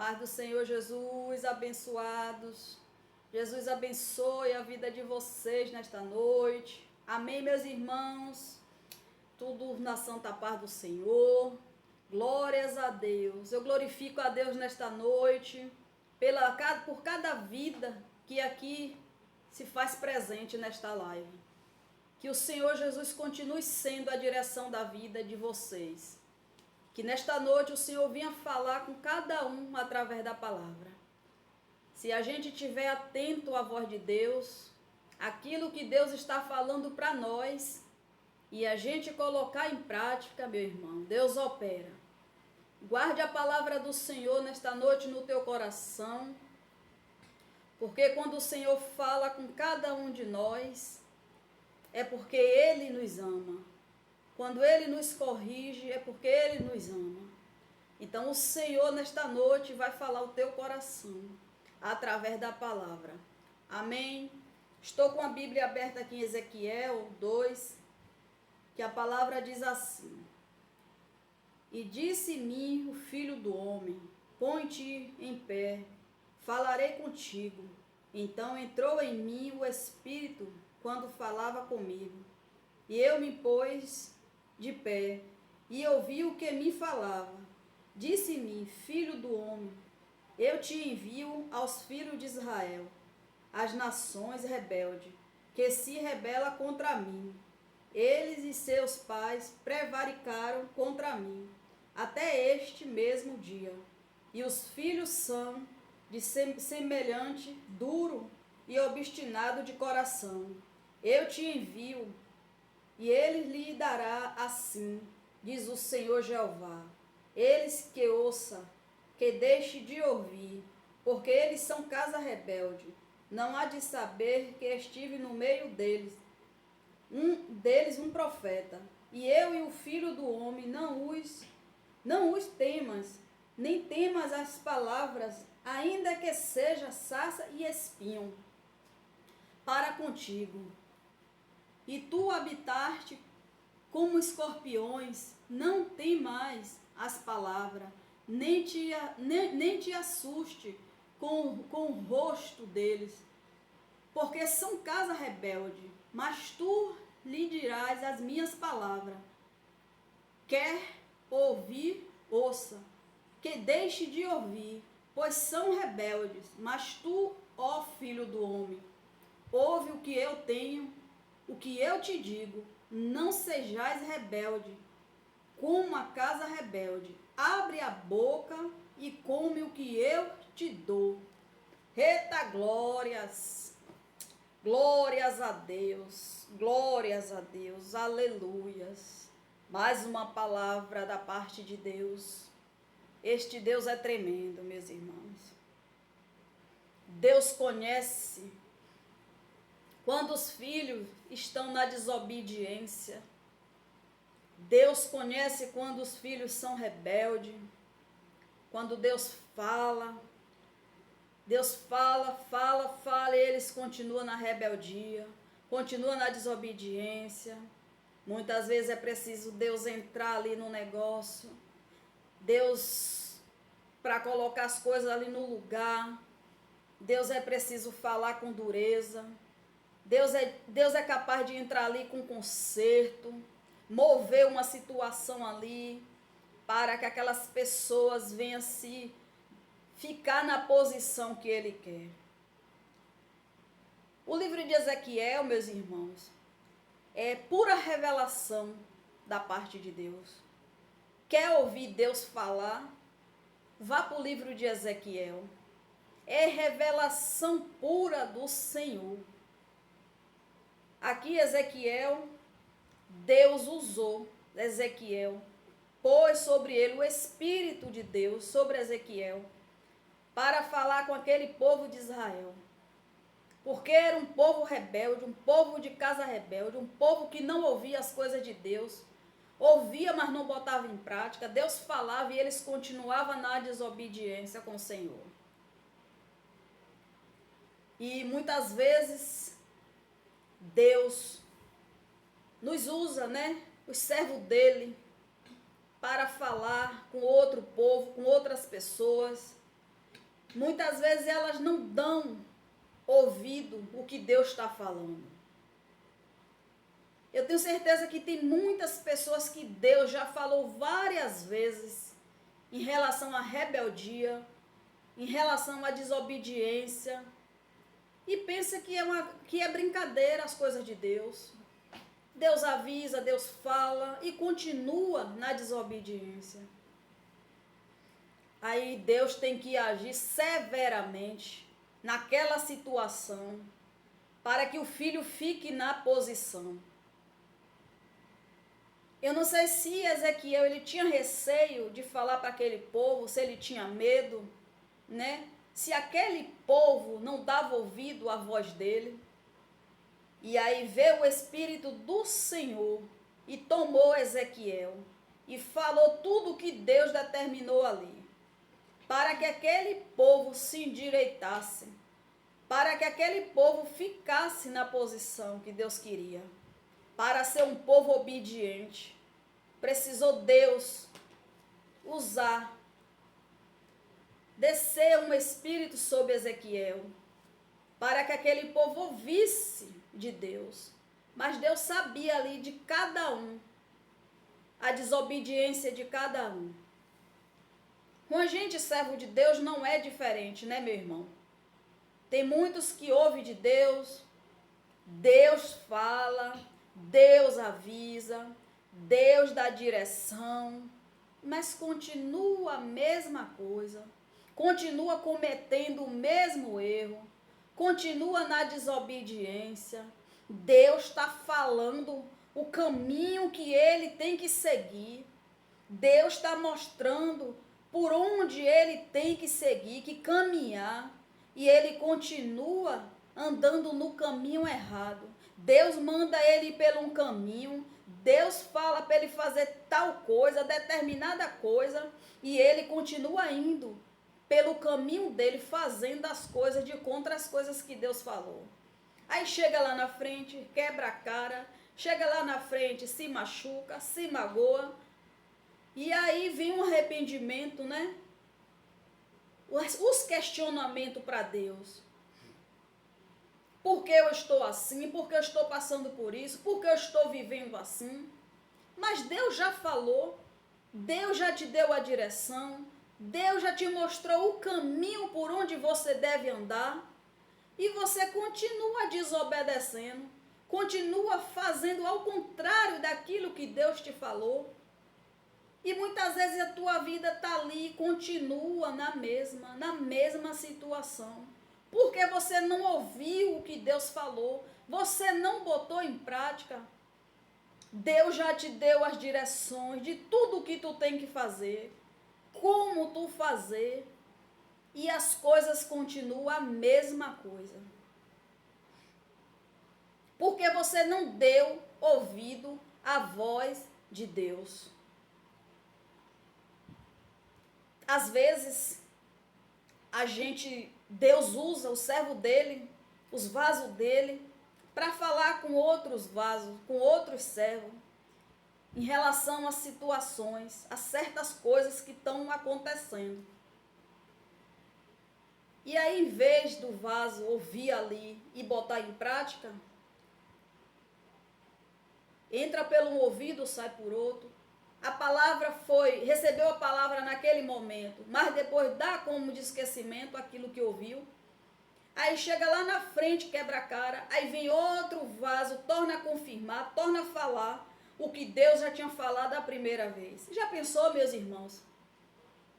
Paz do Senhor Jesus, abençoados. Jesus abençoe a vida de vocês nesta noite. Amém, meus irmãos. Tudo na santa paz do Senhor. Glórias a Deus. Eu glorifico a Deus nesta noite por cada vida que aqui se faz presente nesta live. Que o Senhor Jesus continue sendo a direção da vida de vocês. Que nesta noite o Senhor venha falar com cada um através da palavra. Se a gente estiver atento à voz de Deus, aquilo que Deus está falando para nós, e a gente colocar em prática, meu irmão, Deus opera. Guarde a palavra do Senhor nesta noite no teu coração, porque quando o Senhor fala com cada um de nós, é porque Ele nos ama. Quando Ele nos corrige, é porque Ele nos ama. Então o Senhor nesta noite vai falar o teu coração, através da palavra. Amém? Estou com a Bíblia aberta aqui em Ezequiel 2, que a palavra diz assim: E disse-me o filho do homem, põe-te em pé, falarei contigo. Então entrou em mim o Espírito quando falava comigo, e eu me pus de pé, e ouvi o que me falava. Disse-me, filho do homem, eu te envio aos filhos de Israel, as nações rebeldes, que se rebelam contra mim. Eles e seus pais prevaricaram contra mim, até este mesmo dia. E os filhos são de semelhante, duro e obstinado de coração. Eu te envio, e ele lhe dará assim, diz o Senhor Jeová. Eles que ouçam, que deixe de ouvir, porque eles são casa rebelde. Não há de saber que estive no meio deles, um profeta. E eu e o filho do homem não os temas, nem temas as palavras, ainda que seja sarça e espinho, para contigo. E tu habitaste como escorpiões, não tem mais as palavras, nem te assuste com o rosto deles, porque são casa rebelde. Mas tu lhe dirás as minhas palavras. Quer ouvir, ouça, que deixe de ouvir, pois são rebeldes. Mas tu, ó filho do homem, ouve o que eu tenho, o que eu te digo. Não sejais rebelde, como a casa rebelde. Abre a boca e come o que eu te dou. Eita, glórias! Glórias a Deus, glórias a Deus, aleluias. Mais uma palavra da parte de Deus. Este Deus é tremendo, meus irmãos. Deus conhece quando os filhos estão na desobediência. Deus conhece quando os filhos são rebeldes. Quando Deus fala, e eles continuam na rebeldia, continuam na desobediência. Muitas vezes é preciso Deus entrar ali no negócio, Deus, para colocar as coisas ali no lugar. Deus é preciso falar com dureza. Deus é capaz de entrar ali com conserto, mover uma situação ali, para que aquelas pessoas venham se ficar na posição que Ele quer. O livro de Ezequiel, meus irmãos, é pura revelação da parte de Deus. Quer ouvir Deus falar? Vá para o livro de Ezequiel. É revelação pura do Senhor. Aqui Ezequiel, Deus usou Ezequiel, pôs sobre ele o Espírito de Deus, sobre Ezequiel, para falar com aquele povo de Israel. Porque era um povo rebelde, um povo de casa rebelde, um povo que não ouvia as coisas de Deus. Ouvia, mas não botava em prática. Deus falava e eles continuavam na desobediência com o Senhor. E muitas vezes Deus nos usa, os servos dele, para falar com outro povo, com outras pessoas. muitas vezes elas não dão ouvido o que Deus está falando. Eu tenho certeza que tem muitas pessoas que Deus já falou várias vezes em relação à rebeldia, em relação à desobediência, e pensa que é brincadeira as coisas de Deus. Deus avisa, Deus fala e continua na desobediência. Aí Deus tem que agir severamente naquela situação para que o filho fique na posição. Eu não sei se Ezequiel ele tinha receio de falar para aquele povo, se ele tinha medo, né? Se aquele povo não dava ouvido à voz dele. E aí veio o Espírito do Senhor e tomou Ezequiel e falou tudo o que Deus determinou ali, para que aquele povo se endireitasse, para que aquele povo ficasse na posição que Deus queria. Para ser um povo obediente, precisou Deus usar, descer um espírito sobre Ezequiel, para que aquele povo ouvisse de Deus. Mas Deus sabia ali de cada um, a desobediência de cada um. Com a gente, servo de Deus, não é diferente, né, meu irmão? Tem muitos que ouvem de Deus, Deus fala, Deus avisa, Deus dá direção, mas continua a mesma coisa, continua cometendo o mesmo erro, continua na desobediência. Deus está falando o caminho que ele tem que seguir. Deus está mostrando por onde ele tem que seguir, que caminhar, e ele continua andando no caminho errado. Deus manda ele ir pelo um caminho, Deus fala para ele fazer tal coisa, determinada coisa, e ele continua indo pelo caminho dele, fazendo as coisas de contra as coisas que Deus falou. Aí chega lá na frente, quebra a cara, chega lá na frente, se machuca, se magoa, e aí vem um arrependimento, né? Os questionamentos para Deus. Por que eu estou assim? Por que eu estou passando por isso? Por que eu estou vivendo assim? Mas Deus já falou, Deus já te deu a direção, Deus já te mostrou o caminho por onde você deve andar, e você continua desobedecendo, continua fazendo ao contrário daquilo que Deus te falou. E muitas vezes a tua vida está ali, continua na mesma situação. Porque você não ouviu o que Deus falou, você não botou em prática. Deus já te deu as direções de tudo o que tu tem que fazer, como tu fazer, e as coisas continuam a mesma coisa. Porque você não deu ouvido à voz de Deus. Às vezes, Deus usa o servo dele, os vasos dele, para falar com outros vasos, com outros servos, em relação a situações, a certas coisas que estão acontecendo. E aí, em vez do vaso ouvir ali e botar em prática, entra pelo um ouvido, sai por outro. A palavra recebeu a palavra naquele momento, mas depois dá como de esquecimento aquilo que ouviu. Aí chega lá na frente, quebra a cara, aí vem outro vaso, torna a confirmar, torna a falar o que Deus já tinha falado a primeira vez. Já pensou, meus irmãos?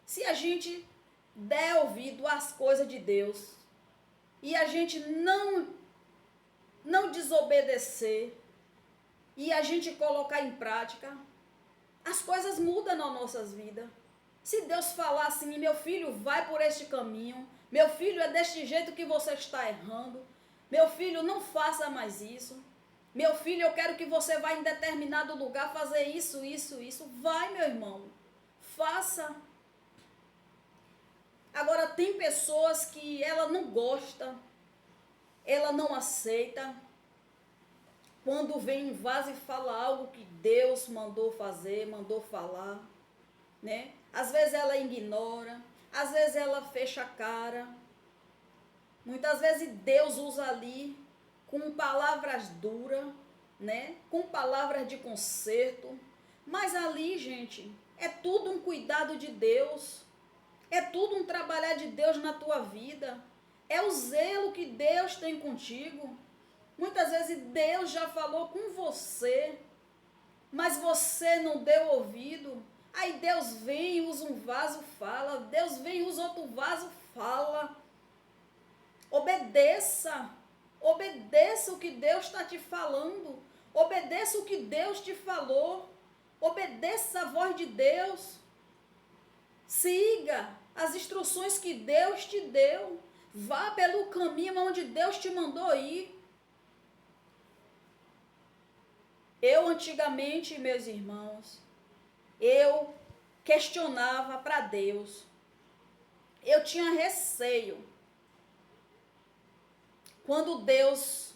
Se a gente der ouvido às coisas de Deus e a gente não desobedecer e a gente colocar em prática, as coisas mudam nas nossas vidas. Se Deus falar assim, meu filho, vai por este caminho, meu filho, é deste jeito que você está errando, meu filho, não faça mais isso, meu filho, eu quero que você vá em determinado lugar fazer isso, isso, vai, meu irmão, faça. Agora, tem pessoas que ela não gosta, ela não aceita, quando vem um vaso e fala algo que Deus mandou fazer, mandou falar, né? Às vezes ela ignora, às vezes ela fecha a cara. Muitas vezes Deus usa ali com palavras duras, né? Com palavras de conserto. Mas ali, gente, é tudo um cuidado de Deus. É tudo um trabalhar de Deus na tua vida. É o zelo que Deus tem contigo. Muitas vezes Deus já falou com você, mas você não deu ouvido. Aí Deus vem, usa um vaso, fala. Deus vem, usa outro vaso, fala. Obedeça. Obedeça o que Deus está te falando. Obedeça o que Deus te falou. Obedeça a voz de Deus. Siga as instruções que Deus te deu. Vá pelo caminho onde Deus te mandou ir. Eu antigamente, meus irmãos, eu questionava para Deus. Eu tinha receio. Quando Deus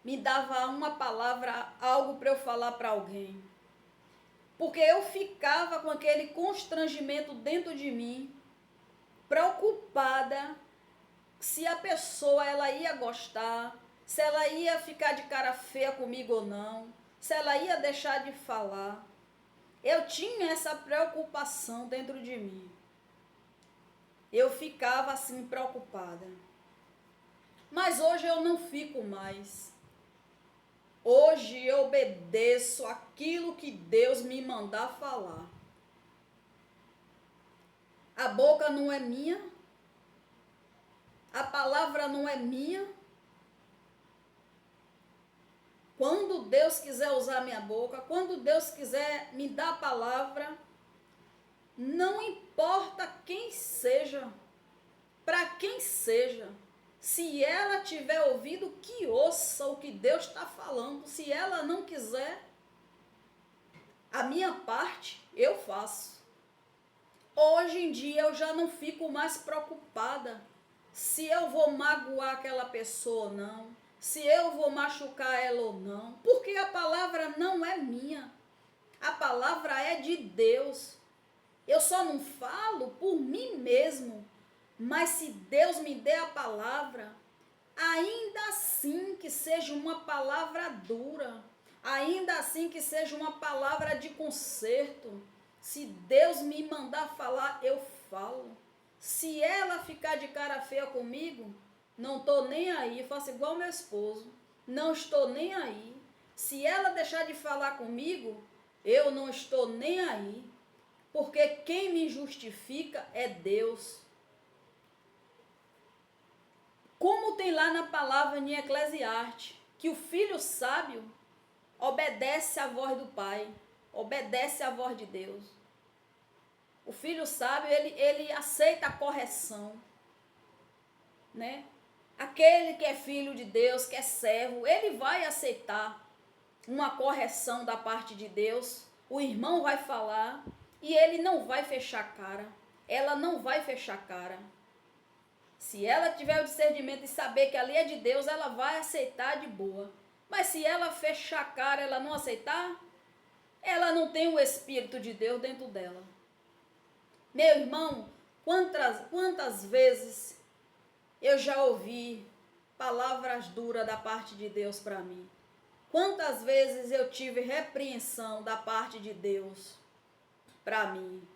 me dava uma palavra, algo para eu falar para alguém. Porque eu ficava com aquele constrangimento dentro de mim, preocupada se a pessoa ela ia gostar, se ela ia ficar de cara feia comigo ou não, se ela ia deixar de falar. Eu tinha essa preocupação dentro de mim. Eu ficava assim preocupada. Mas hoje eu não fico mais. Hoje eu obedeço aquilo que Deus me mandar falar. A boca não é minha. A palavra não é minha. Quando Deus quiser usar minha boca, quando Deus quiser me dar a palavra, não importa quem seja, para quem seja, se ela tiver ouvido, que ouça o que Deus está falando. Se ela não quiser, a minha parte eu faço. Hoje em dia eu já não fico mais preocupada se eu vou magoar aquela pessoa ou não, se eu vou machucar ela ou não, porque a palavra não é minha, a palavra é de Deus. Eu só não falo por mim mesmo, mas se Deus me der a palavra, ainda assim que seja uma palavra dura, ainda assim que seja uma palavra de conserto, se Deus me mandar falar, eu falo. Se ela ficar de cara feia comigo, não estou nem aí, faço igual meu esposo, não estou nem aí. Se ela deixar de falar comigo, eu não estou nem aí, porque quem me justifica é Deus. Como tem lá na palavra em Eclesiastes, que o filho sábio obedece à voz do pai, obedece à voz de Deus. O filho sábio, ele aceita a correção, né? Aquele que é filho de Deus, que é servo, ele vai aceitar uma correção da parte de Deus. O irmão vai falar e ele não vai fechar a cara. Ela não vai fechar a cara. Se ela tiver o discernimento e saber que ali é de Deus, ela vai aceitar de boa. Mas se ela fechar a cara, ela não aceitar, ela não tem o Espírito de Deus dentro dela. Meu irmão, quantas vezes eu já ouvi palavras duras da parte de Deus para mim? Quantas vezes eu tive repreensão da parte de Deus para mim?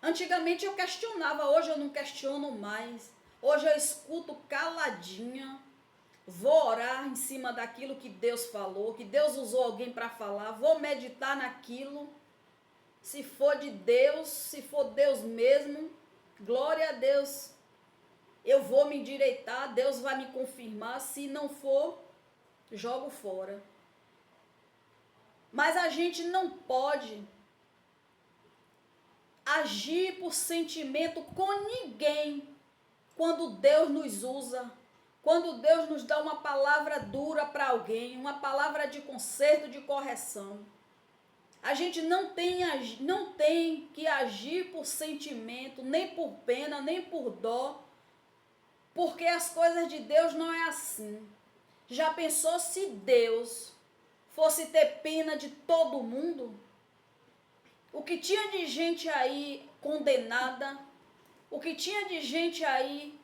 Antigamente eu questionava, hoje eu não questiono mais. Hoje eu escuto caladinha, vou orar em cima daquilo que Deus falou, que Deus usou alguém para falar, vou meditar naquilo. Se for de Deus, se for Deus mesmo, glória a Deus. Eu vou me endireitar, Deus vai me confirmar. Se não for, jogo fora. Mas a gente não pode agir por sentimento com ninguém quando Deus nos usa, quando Deus nos dá uma palavra dura para alguém, uma palavra de conserto, de correção. A gente não tem que agir por sentimento, nem por pena, nem por dó, porque as coisas de Deus não é assim. Já pensou se Deus fosse ter pena de todo mundo? O que tinha de gente aí condenada, o que tinha de gente aí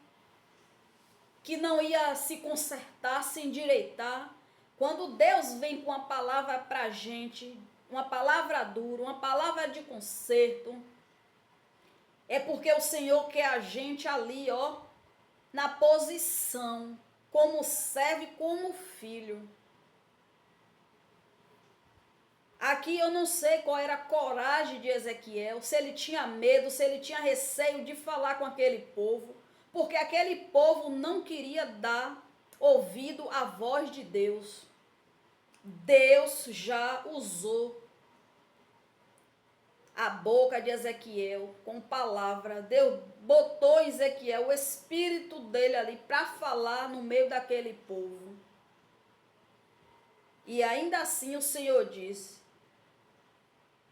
que não ia se consertar, se endireitar. Quando Deus vem com uma palavra para a gente, uma palavra dura, uma palavra de conserto, é porque o Senhor quer a gente ali, ó, na posição, como servo e como filho. Aqui eu não sei qual era a coragem de Ezequiel, se ele tinha medo, se ele tinha receio de falar com aquele povo, porque aquele povo não queria dar ouvido à voz de Deus. Deus já usou a boca de Ezequiel com palavra. Deus botou em Ezequiel o espírito dele ali para falar no meio daquele povo. E ainda assim o Senhor disse: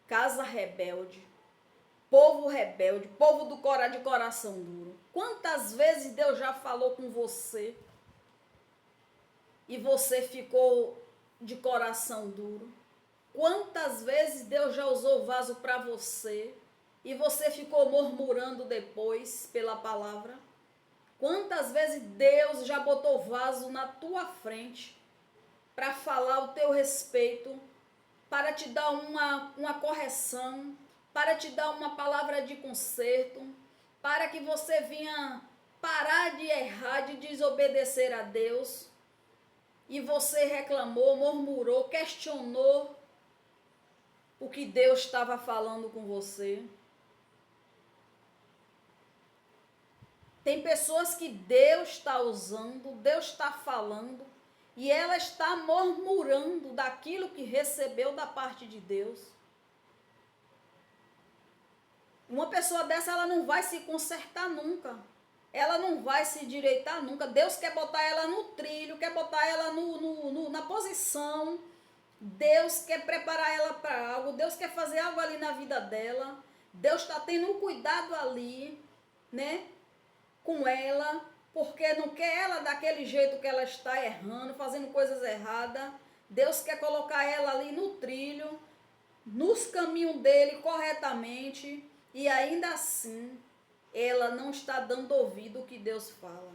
casa rebelde, povo de coração duro. Quantas vezes Deus já falou com você e você ficou de coração duro? Quantas vezes Deus já usou o vaso para você e você ficou murmurando depois pela palavra? Quantas vezes Deus já botou o vaso na tua frente para falar o teu respeito, para te dar uma correção, para te dar uma palavra de conserto, para que você venha parar de errar, de desobedecer a Deus, e você reclamou, murmurou, questionou o que Deus estava falando com você. Tem pessoas que Deus está usando, Deus está falando, e ela está murmurando daquilo que recebeu da parte de Deus. Uma pessoa dessa, ela não vai se consertar nunca. Ela não vai se direitar nunca. Deus quer botar ela no trilho, quer botar ela na posição. Deus quer preparar ela para algo. Deus quer fazer algo ali na vida dela. Deus está tendo um cuidado ali, né, com ela, porque não quer ela daquele jeito que ela está errando, fazendo coisas erradas. Deus quer colocar ela ali no trilho, nos caminhos dele corretamente, e ainda assim ela não está dando ouvido ao que Deus fala.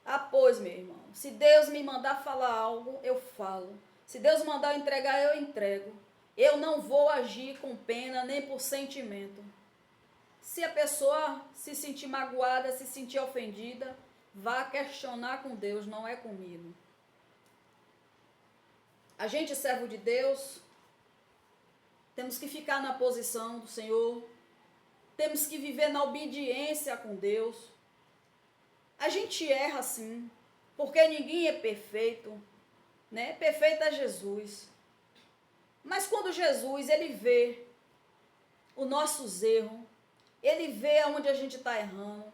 Ah, pois, meu irmão, se Deus me mandar falar algo, eu falo. Se Deus mandar eu entregar, eu entrego. Eu não vou agir com pena nem por sentimento. Se a pessoa se sentir magoada, se sentir ofendida, vá questionar com Deus, não é comigo. A gente, servo de Deus, temos que ficar na posição do Senhor, temos que viver na obediência com Deus. A gente erra sim, porque ninguém é perfeito, né? Perfeito é Jesus. Mas quando Jesus, ele vê os nossos erros, ele vê aonde a gente está errando.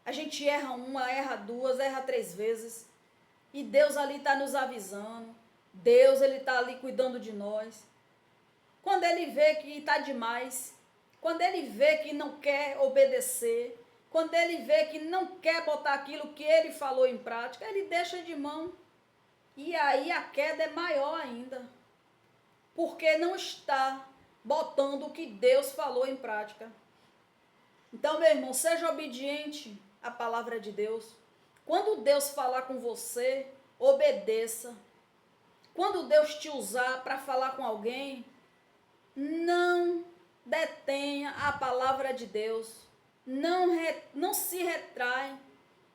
A gente erra uma, erra duas, erra 3 vezes. E Deus ali está nos avisando. Deus, ele está ali cuidando de nós. Quando ele vê que está demais, quando ele vê que não quer obedecer, quando ele vê que não quer botar aquilo que ele falou em prática, ele deixa de mão. E aí a queda é maior ainda. Porque não está botando o que Deus falou em prática. Então, meu irmão, seja obediente à palavra de Deus. Quando Deus falar com você, obedeça. Quando Deus te usar para falar com alguém, não detenha a palavra de Deus. Não se retrai.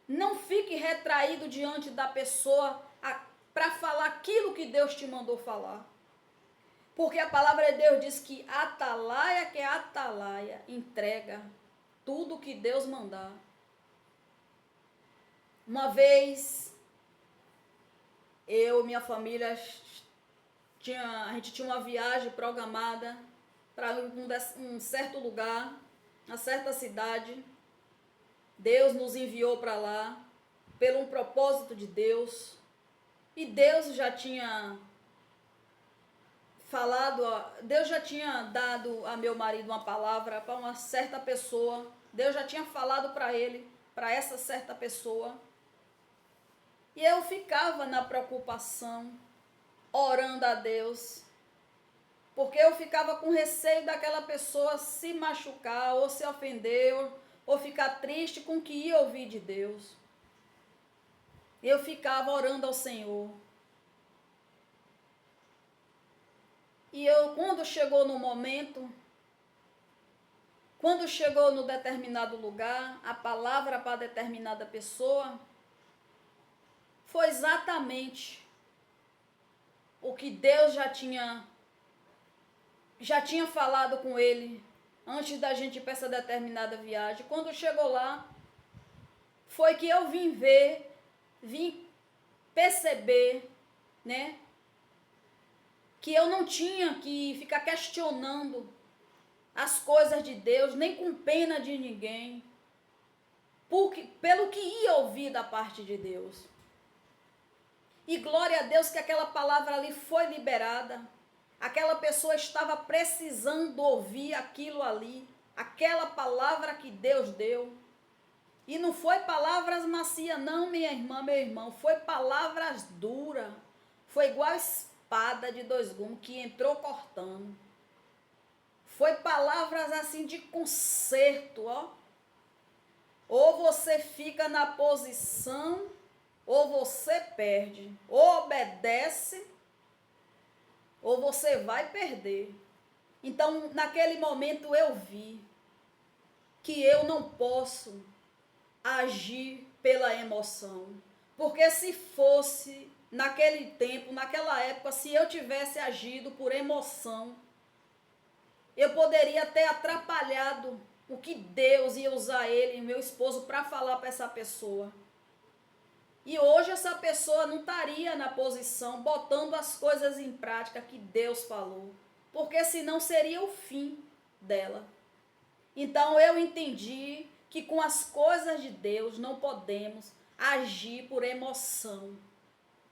Não fique retraído diante da pessoa para falar aquilo que Deus te mandou falar. Porque a palavra de Deus diz que atalaia que é atalaia, entrega tudo que Deus mandar. Uma vez, eu e minha família, a gente tinha uma viagem programada para um certo lugar, uma certa cidade. Deus nos enviou para lá, pelo um propósito de Deus. E Deus já tinha falado, Deus já tinha dado a meu marido uma palavra para uma certa pessoa. Deus já tinha falado para ele, para essa certa pessoa. E eu ficava na preocupação, orando a Deus, porque eu ficava com receio daquela pessoa se machucar, ou se ofender, ou ficar triste com o que ia ouvir de Deus. Eu ficava orando ao Senhor. E quando chegou no momento, quando chegou no determinado lugar, a palavra para determinada pessoa, foi exatamente o que Deus já tinha falado com ele antes da gente ir para essa determinada viagem. Quando chegou lá, foi que eu vim perceber, né, que eu não tinha que ficar questionando as coisas de Deus, nem com pena de ninguém, pelo que ia ouvir da parte de Deus. E glória a Deus que aquela palavra ali foi liberada. Aquela pessoa estava precisando ouvir aquilo ali, aquela palavra que Deus deu. E não foi palavras macias não, minha irmã, meu irmão, foi palavras duras. Foi igual a espada de 2 gumes que entrou cortando. Foi palavras assim de conserto, ó. Ou você fica na posição, ou você perde. Ou obedece, ou você vai perder. Então, naquele momento eu vi que eu não posso agir pela emoção. Porque se fosse naquele tempo, naquela época, se eu tivesse agido por emoção, eu poderia ter atrapalhado o que Deus ia usar ele, meu esposo, para falar para essa pessoa. E hoje essa pessoa não estaria na posição, botando as coisas em prática que Deus falou. Porque senão seria o fim dela. Então eu entendi que com as coisas de Deus não podemos agir por emoção.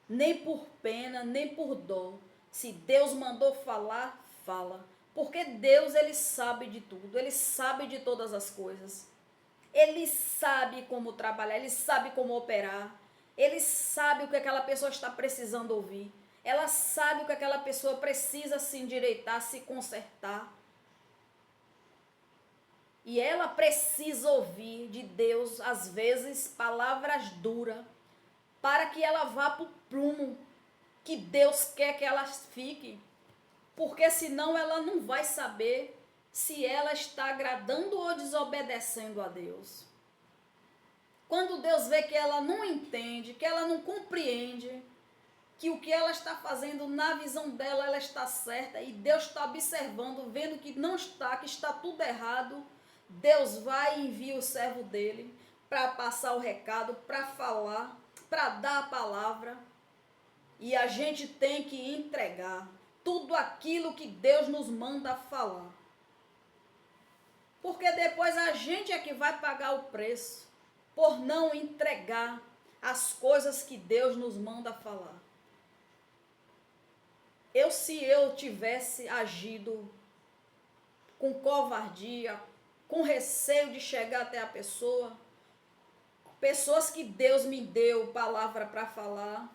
Nem por pena, nem por dó. Se Deus mandou falar, fala. Porque Deus, ele sabe de tudo, ele sabe de todas as coisas. Ele sabe como trabalhar, ele sabe como operar. Ele sabe o que aquela pessoa está precisando ouvir. Ela sabe o que aquela pessoa precisa se endireitar, se consertar. E ela precisa ouvir de Deus, às vezes, palavras duras, para que ela vá para o prumo que Deus quer que ela fique. Porque senão ela não vai saber se ela está agradando ou desobedecendo a Deus. Quando Deus vê que ela não entende, que ela não compreende, que o que ela está fazendo na visão dela, ela está certa, e Deus está observando, vendo que não está, que está tudo errado, Deus vai e envia o servo dele para passar o recado, para falar, para dar a palavra. E a gente tem que entregar tudo aquilo que Deus nos manda falar. Porque depois a gente é que vai pagar o preço por não entregar as coisas que Deus nos manda falar. Se eu tivesse agido com covardia, com receio de chegar até a pessoa, pessoas que Deus me deu palavra para falar,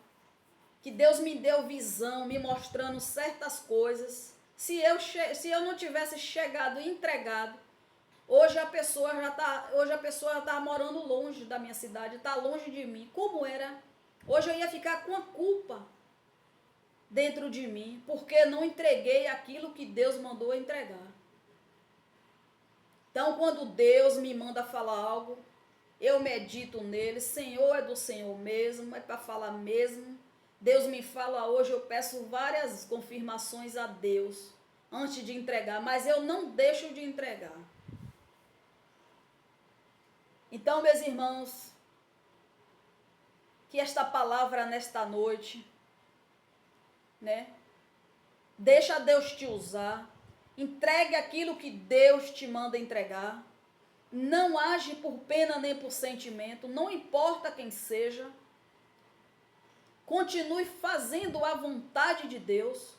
que Deus me deu visão, me mostrando certas coisas, se eu não tivesse chegado e entregado, hoje a pessoa já está morando longe da minha cidade, está longe de mim. Como era? Hoje eu ia ficar com a culpa dentro de mim, porque não entreguei aquilo que Deus mandou entregar. Então, quando Deus me manda falar algo, eu medito nele. Senhor, é do Senhor mesmo, é para falar mesmo. Deus me fala hoje, eu peço várias confirmações a Deus antes de entregar, mas eu não deixo de entregar. Então, meus irmãos, que esta palavra nesta noite, né? Deixa Deus te usar. Entregue aquilo que Deus te manda entregar. Não age por pena nem por sentimento, não importa quem seja. Continue fazendo a vontade de Deus.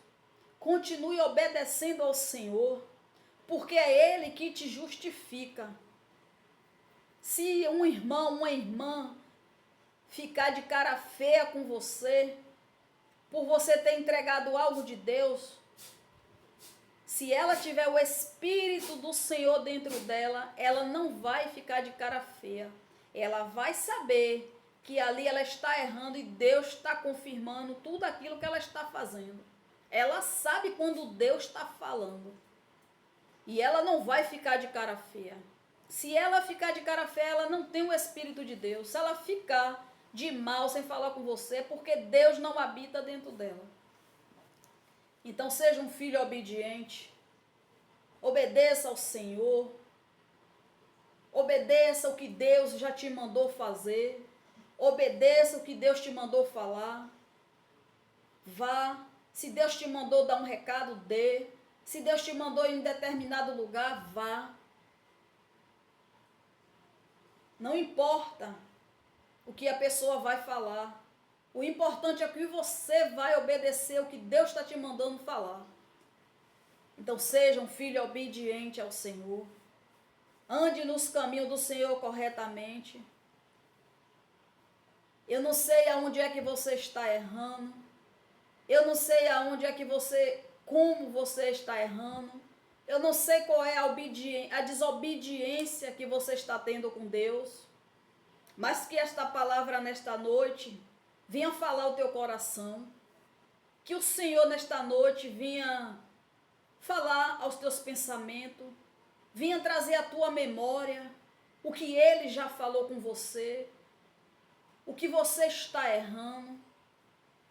Continue obedecendo ao Senhor, porque é Ele que te justifica. Se um irmão, uma irmã ficar de cara feia com você, por você ter entregado algo de Deus, se ela tiver o Espírito do Senhor dentro dela, ela não vai ficar de cara feia. Ela vai saber que ali ela está errando e Deus está confirmando tudo aquilo que ela está fazendo. Ela sabe quando Deus está falando. E ela não vai ficar de cara feia. Se ela ficar de cara feia, ela não tem o Espírito de Deus. Se ela ficar de mal sem falar com você, é porque Deus não habita dentro dela. Então seja um filho obediente. Obedeça ao Senhor. Obedeça o que Deus já te mandou fazer. Obedeça o que Deus te mandou falar. Vá. Se Deus te mandou dar um recado, dê. Se Deus te mandou em um determinado lugar, vá. Não importa o que a pessoa vai falar. O importante é que você vai obedecer o que Deus está te mandando falar. Então seja um filho obediente ao Senhor. Ande nos caminhos do Senhor corretamente. Eu não sei aonde é que você está errando. Eu não sei aonde é que como você está errando. Eu não sei qual é a desobediência que você está tendo com Deus. Mas que esta palavra nesta noite venha falar o teu coração. Que o Senhor nesta noite venha falar aos teus pensamentos. Venha trazer à tua memória o que Ele já falou com você. O que você está errando.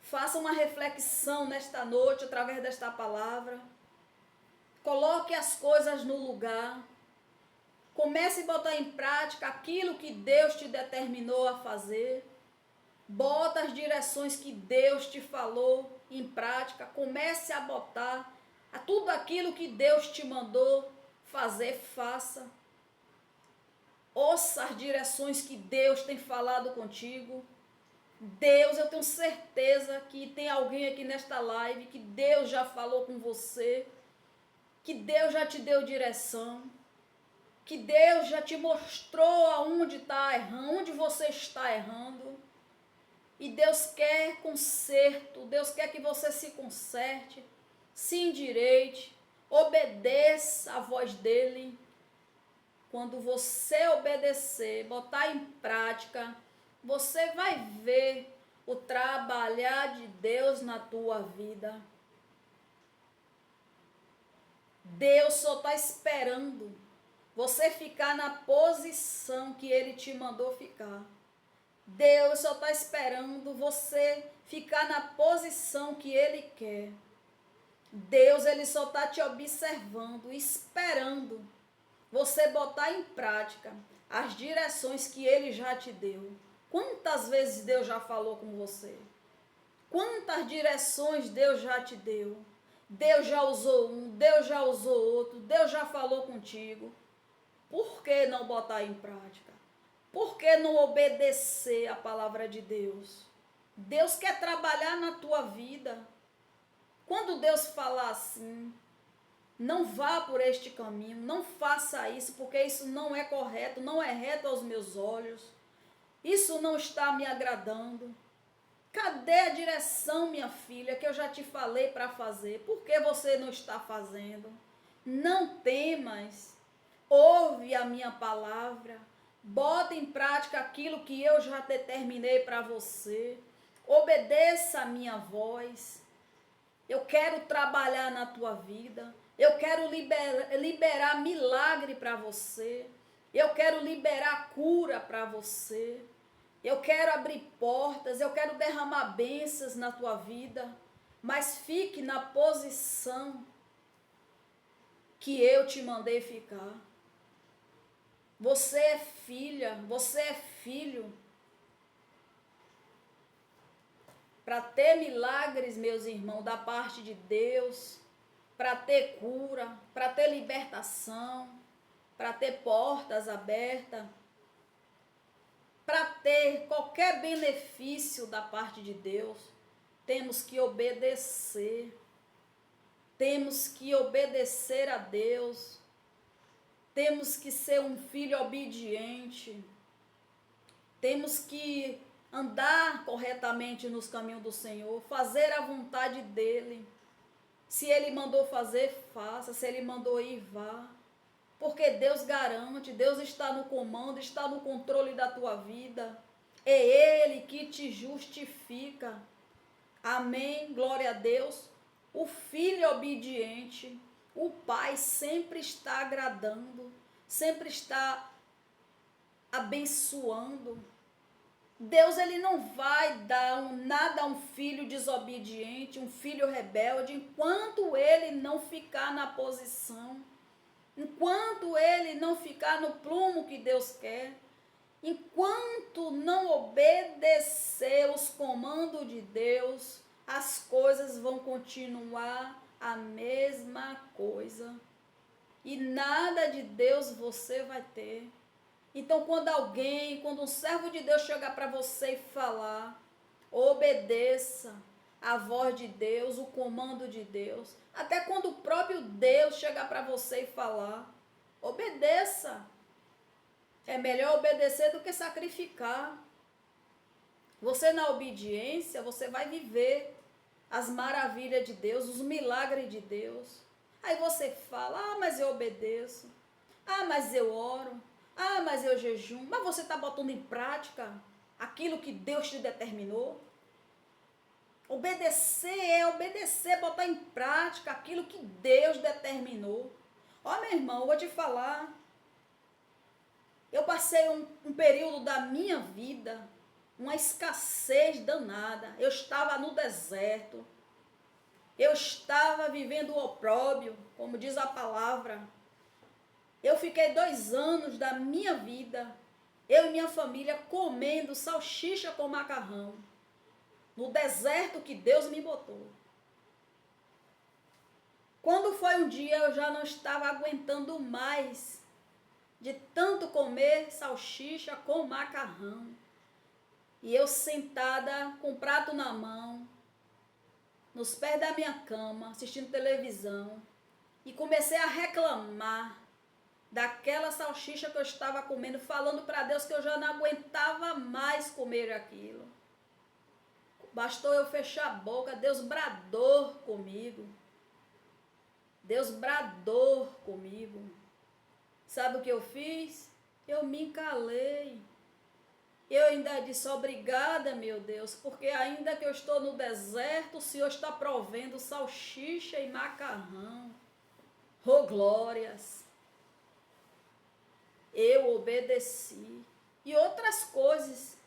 Faça uma reflexão nesta noite através desta palavra. Coloque as coisas no lugar. Comece a botar em prática aquilo que Deus te determinou a fazer. Bota as direções que Deus te falou em prática. Comece a botar tudo aquilo que Deus te mandou fazer, faça. Ouça as direções que Deus tem falado contigo. Deus, eu tenho certeza que tem alguém aqui nesta live que Deus já falou com você, que Deus já te deu direção, que Deus já te mostrou aonde está errando, onde você está errando. E Deus quer conserto, Deus quer que você se conserte, se endireite, obedeça a voz dele. Quando você obedecer, botar em prática, você vai ver o trabalhar de Deus na tua vida. Deus só está esperando você ficar na posição que Ele te mandou ficar. Deus só está esperando você ficar na posição que Ele quer. Deus, Ele só está te observando, esperando você botar em prática as direções que Ele já te deu. Quantas vezes Deus já falou com você? Quantas direções Deus já te deu? Deus já usou um, Deus já usou outro, Deus já falou contigo. Por que não botar em prática? Por que não obedecer a palavra de Deus? Deus quer trabalhar na tua vida. Quando Deus falar assim, não vá por este caminho, não faça isso, porque isso não é correto, não é reto aos meus olhos. Isso não está me agradando. Cadê a direção, minha filha, que eu já te falei para fazer? Por que você não está fazendo? Não temas. Ouve a minha palavra. Bota em prática aquilo que eu já determinei para você. Obedeça a minha voz. Eu quero trabalhar na tua vida. Eu quero liberar milagre para você. Eu quero liberar cura para você. Eu quero abrir portas, eu quero derramar bênçãos na tua vida. Mas fique na posição que eu te mandei ficar. Você é filha, você é filho. Para ter milagres, meus irmãos, da parte de Deus, para ter cura, para ter libertação, para ter portas abertas, para ter qualquer benefício da parte de Deus, temos que obedecer. Temos que obedecer a Deus. Temos que ser um filho obediente. Temos que andar corretamente nos caminhos do Senhor, fazer a vontade dEle. Se Ele mandou fazer, faça. Se Ele mandou ir, vá. Porque Deus garante, Deus está no comando, está no controle da tua vida. É Ele que te justifica. Amém, glória a Deus. O filho obediente, o pai sempre está agradando, sempre está abençoando. Deus, ele não vai dar nada a um filho desobediente, um filho rebelde, enquanto ele não ficar na posição, enquanto ele não ficar no prumo que Deus quer, enquanto não obedecer os comandos de Deus, as coisas vão continuar a mesma coisa. E nada de Deus você vai ter. Então, quando um servo de Deus chegar para você e falar, obedeça a voz de Deus, o comando de Deus. Até quando o próprio Deus chegar para você e falar, obedeça. É melhor obedecer do que sacrificar. Você na obediência, você vai viver as maravilhas de Deus, os milagres de Deus. Aí você fala, mas eu obedeço. Mas eu oro. Mas eu jejum. Mas você está botando em prática aquilo que Deus te determinou? Obedecer, botar em prática aquilo que Deus determinou. Meu irmão, eu vou te falar. Eu passei um período da minha vida, uma escassez danada. Eu estava no deserto. Eu estava vivendo o opróbrio, como diz a palavra. Eu fiquei 2 anos da minha vida, eu e minha família, comendo salsicha com macarrão. No deserto que Deus me botou. Quando foi um dia, eu já não estava aguentando mais de tanto comer salsicha com macarrão. E eu sentada com o prato na mão, nos pés da minha cama, assistindo televisão, e comecei a reclamar daquela salsicha que eu estava comendo, falando para Deus que eu já não aguentava mais comer aquilo. Bastou eu fechar a boca, Deus bradou comigo. Deus bradou comigo. Sabe o que eu fiz? Eu me calei. Eu ainda disse, obrigada, meu Deus, porque ainda que eu estou no deserto, o Senhor está provendo salsicha e macarrão. Oh, glórias! Eu obedeci. E outras coisas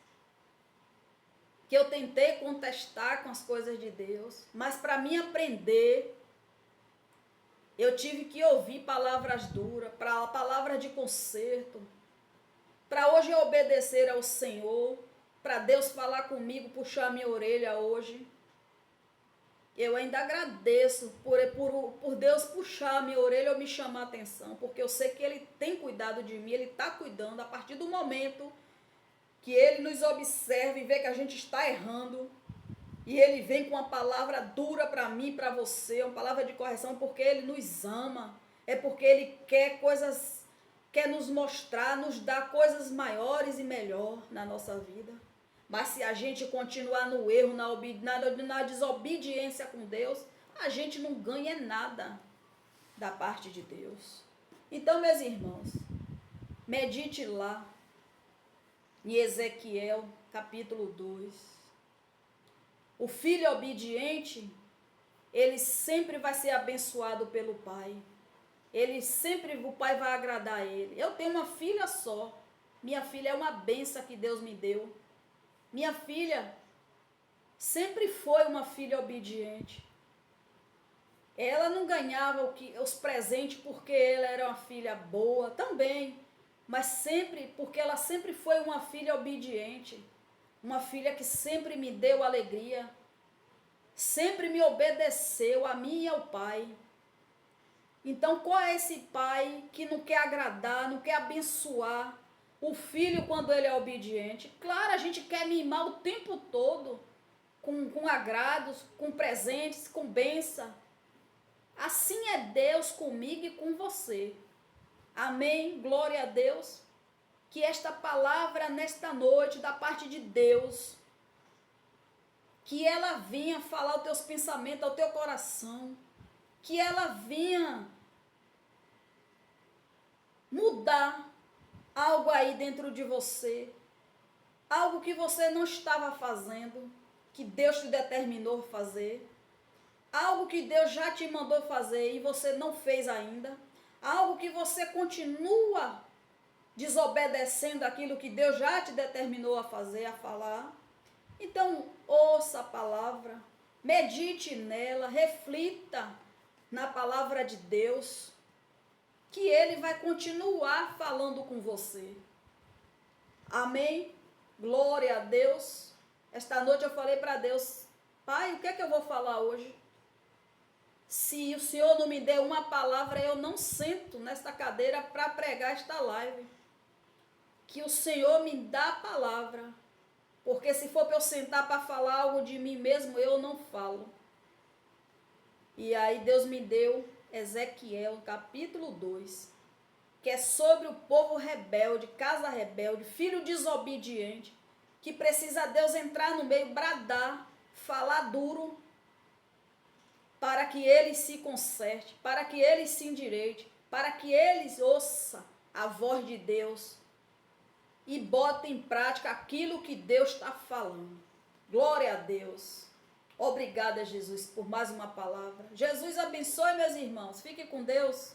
que eu tentei contestar com as coisas de Deus, mas para mim aprender, eu tive que ouvir palavras duras, palavras de conserto, para hoje eu obedecer ao Senhor, para Deus falar comigo, puxar minha orelha hoje. Eu ainda agradeço por Deus puxar minha orelha ou me chamar a atenção, porque eu sei que Ele tem cuidado de mim, Ele está cuidando a partir do momento que Ele nos observa e vê que a gente está errando, e Ele vem com uma palavra dura para mim e para você, uma palavra de correção, porque Ele nos ama, é porque Ele quer nos mostrar, nos dar coisas maiores e melhor na nossa vida. Mas se a gente continuar no erro, na desobediência com Deus, a gente não ganha nada da parte de Deus. Então, meus irmãos, medite lá em Ezequiel, capítulo 2. O filho obediente, ele sempre vai ser abençoado pelo pai. O pai vai agradar a ele. Eu tenho uma filha só. Minha filha é uma bênção que Deus me deu. Minha filha sempre foi uma filha obediente. Ela não ganhava os presentes porque ela era uma filha boa, também, mas sempre porque ela sempre foi uma filha obediente, uma filha que sempre me deu alegria, sempre me obedeceu a mim e ao pai. Então, qual é esse pai que não quer agradar, não quer abençoar o filho quando ele é obediente? Claro, a gente quer mimar o tempo todo, com agrados, com presentes, com bênção. Assim é Deus comigo e com você. Amém? Glória a Deus. Que esta palavra nesta noite, da parte de Deus, que ela venha falar os teus pensamentos, ao teu coração. que ela venha mudar algo aí dentro de você, algo que você não estava fazendo, que Deus te determinou fazer, algo que Deus já te mandou fazer e você não fez ainda, algo que você continua desobedecendo aquilo que Deus já te determinou a fazer, a falar. Então, ouça a palavra, medite nela, reflita na palavra de Deus, que Ele vai continuar falando com você. Amém? Glória a Deus. Esta noite eu falei para Deus, Pai, o que é que eu vou falar hoje? Se o Senhor não me der uma palavra, eu não sento nesta cadeira para pregar esta live. Que o Senhor me dá a palavra, porque se for para eu sentar para falar algo de mim mesmo, eu não falo. E aí Deus me deu Ezequiel, capítulo 2, que é sobre o povo rebelde, casa rebelde, filho desobediente, que precisa Deus entrar no meio, bradar, falar duro, para que eles se conserte, para que eles se endireite, para que eles ouçam a voz de Deus e botem em prática aquilo que Deus está falando. Glória a Deus. Obrigada, Jesus, por mais uma palavra. Jesus abençoe, meus irmãos. Fique com Deus.